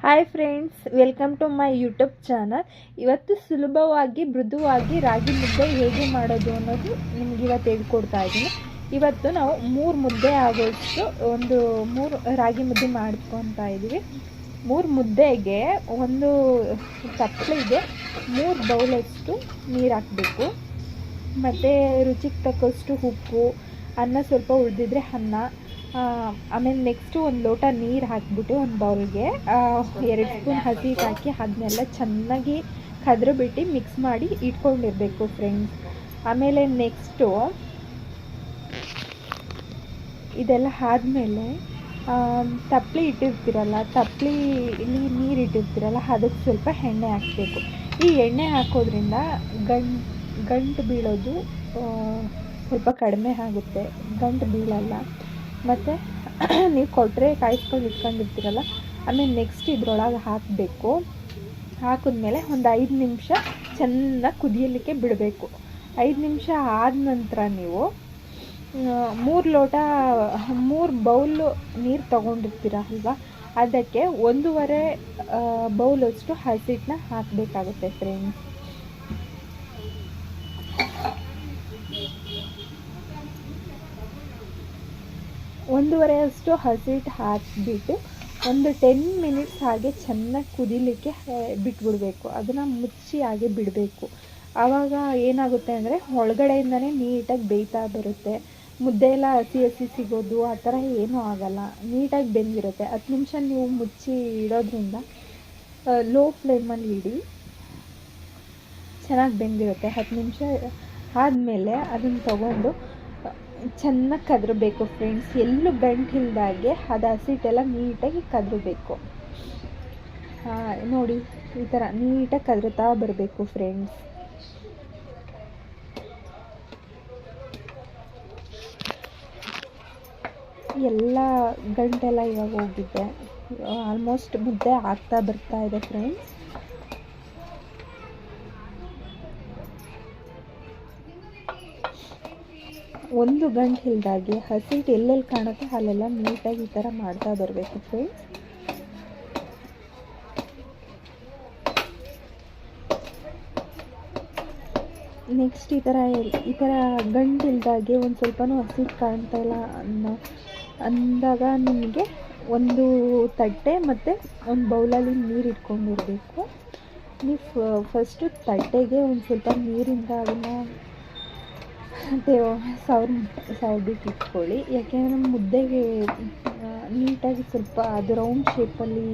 Hi friends, welcome to my YouTube channel. ಇವತ್ತು ಸುಲಭವಾಗಿ ಮೃದುವಾಗಿ ರಾಗಿ ಮುದ್ದೆ ಹೇಗೆ ಮಾಡೋದು ಅನ್ನೋದು ನಿಮ್ಗೆ ಇವತ್ತು ಹೇಳ್ಕೊಡ್ತಾ ಇದ್ದೀನಿ. ಇವತ್ತು ನಾವು 3 ಮುದ್ದೆ ಆಗೋಷ್ಟು ಒಂದು 3 ರಾಗಿ ಮುದ್ದೆ ಮಾಡ್ಕೊತಾ ಇದ್ದೀವಿ. 3 ಮುದ್ದೆಗೆ ಒಂದು ತಪ್ಪಲಿಗೆ 3 ಬೌಲಷ್ಟು ನೀರು ಹಾಕಬೇಕು. ಮತ್ತು ರುಚಿಗೆ ತಕ್ಕಷ್ಟು ಉಪ್ಪು, ಅನ್ನ ಸ್ವಲ್ಪ ಉಳಿದಿದ್ರೆ ಅನ್ನ, ಆಮೇಲೆ ನೆಕ್ಸ್ಟು ಒಂದು ಲೋಟ ನೀರು ಹಾಕಿಬಿಟ್ಟು ಒಂದು ಬೌಲ್ಗೆ 2 ಸ್ಪೂನ್ ಹಸಿ ಹಾಕಿ ಅದನ್ನೆಲ್ಲ ಚೆನ್ನಾಗಿ ಬಿಟ್ಟು ಮಿಕ್ಸ್ ಮಾಡಿ ಇಟ್ಕೊಂಡಿರಬೇಕು ಫ್ರೆಂಡ್ಸ್. ಆಮೇಲೆ ನೆಕ್ಸ್ಟು ಇದೆಲ್ಲ ಆದಮೇಲೆ ತಪ್ಪಲಿ ಇಟ್ಟಿರ್ತೀರಲ್ಲ, ತಪ್ಪಲಿಲಿ ನೀರು ಇಟ್ಟಿರ್ತೀರಲ್ಲ, ಅದಕ್ಕೆ ಸ್ವಲ್ಪ ಎಣ್ಣೆ ಹಾಕಬೇಕು. ಈ ಎಣ್ಣೆ ಹಾಕೋದ್ರಿಂದ ಗಂಟು ಬೀಳೋದು ಸ್ವಲ್ಪ ಕಡಿಮೆ ಆಗುತ್ತೆ, ಗಂಟು ಬೀಳಲ್ಲ. ಮತ್ತು ನೀವು ಕೊಟ್ಟರೆ ಕಾಯಿಸ್ಕೊಂಡು ಇಟ್ಕೊಂಡಿರ್ತೀರಲ್ಲ, ಆಮೇಲೆ ನೆಕ್ಸ್ಟ್ ಇದ್ರೊಳಗೆ ಹಾಕಬೇಕು. ಹಾಕಿದ್ಮೇಲೆ ಒಂದು 5 ನಿಮಿಷ ಚೆನ್ನಾಗಿ ಕುದಿಯಲಿಕ್ಕೆ ಬಿಡಬೇಕು. 5 ನಿಮಿಷ ಆದ ನಂತರ ನೀವು 3 ಬೌಲು ನೀರು ತೊಗೊಂಡಿರ್ತೀರ ಅಲ್ವಾ, ಅದಕ್ಕೆ 1.5 ಬೌಲಷ್ಟು ಹಸಿಟ್ಟನ್ನ ಹಾಕಬೇಕಾಗುತ್ತೆ ಫ್ರೆಂಡ್ಸ್. ಒಂದೂವರೆಯಷ್ಟು ಹಸಿಟ್ಟು ಹಾಕಿಬಿಟ್ಟು ಒಂದು 10 ಮಿನಿಟ್ಸ್ ಹಾಗೆ ಚೆನ್ನಾಗಿ ಕುದಿಲಿಕ್ಕೆ ಬಿಟ್ಬಿಡಬೇಕು. ಅದನ್ನು ಮುಚ್ಚಿ ಹಾಗೆ ಬಿಡಬೇಕು. ಆವಾಗ ಏನಾಗುತ್ತೆ ಅಂದರೆ ಒಳಗಡೆಯಿಂದನೇ ನೀಟಾಗಿ ಬೇಯ್ತಾ ಬರುತ್ತೆ. ಮುದ್ದೆ ಎಲ್ಲ ಹಸಿ ಸಿಗೋದು ಆ ಥರ ಏನೂ ಆಗಲ್ಲ, ನೀಟಾಗಿ ಬೆಂದಿರುತ್ತೆ. 10 ನಿಮಿಷ ನೀವು ಮುಚ್ಚಿ ಇಡೋದ್ರಿಂದ ಲೋ ಫ್ಲೇಮಲ್ಲಿ ಇಡಿ, ಚೆನ್ನಾಗಿ ಬೆಂದಿರುತ್ತೆ. 10 ನಿಮಿಷ ಆದಮೇಲೆ ಅದನ್ನು ತಗೊಂಡು ಚೆನ್ನಾಗಿ ಕದರಬೇಕು ಫ್ರೆಂಡ್ಸ್. ಎಲ್ಲೂ ಗಂಟು ಇಲ್ದಾಗೆ ಅದು ಹಸಿಟ್ಟೆಲ್ಲ ನೀಟಾಗಿ ಕದರಬೇಕು. ನೋಡಿ, ಈ ಥರ ನೀಟಾಗಿ ಕದರುತ್ತಾ ಬರಬೇಕು ಫ್ರೆಂಡ್ಸ್. ಎಲ್ಲ ಗಂಟೆಲ್ಲ ಇವಾಗ ಹೋಗಿದೆ. ಆಲ್ಮೋಸ್ಟ್ ಮುದ್ದೆ ಆಗ್ತಾ ಬರ್ತಾ ಇದೆ ಫ್ರೆಂಡ್ಸ್. ಒಂದು ಗಂಟು ಇಲ್ದಾಗೆ ಹಸಿಟ್ಟು ಎಲ್ಲೆಲ್ಲಿ ಕಾಣುತ್ತೆ ಅಲ್ಲೆಲ್ಲ ನೀಟಾಗಿ ಈ ಥರ ಮಾಡ್ತಾ ಬರಬೇಕು ಫ್ರೆಂಡ್ಸ್. ನೆಕ್ಸ್ಟ್ ಈ ಥರ ಗಂಟು ಇಲ್ದಾಗೆ ಒಂದು ಸ್ವಲ್ಪನೂ ಹಸಿಟ್ಟು ಕಾಣ್ತಾ ಇಲ್ಲ ಅಂದಾಗ ನಿಮಗೆ ಒಂದು ತಟ್ಟೆ ಮತ್ತು ಒಂದು ಬೌಲಲ್ಲಿ ನೀರು ಇಟ್ಕೊಂಡಿರಬೇಕು. ನೀವು ಫಸ್ಟು ತಟ್ಟೆಗೆ ಒಂದು ಸ್ವಲ್ಪ ನೀರಿಂದ ಅದನ್ನು ಸವರ್ಬಿಟ್ಟು ಇಟ್ಕೊಳ್ಳಿ. ಯಾಕೆಂದರೆ ನಮ್ಮ ಮುದ್ದೆಗೆ ನೀಟಾಗಿ ಸ್ವಲ್ಪ ಅದು ರೌಂಡ್ ಶೇಪಲ್ಲಿ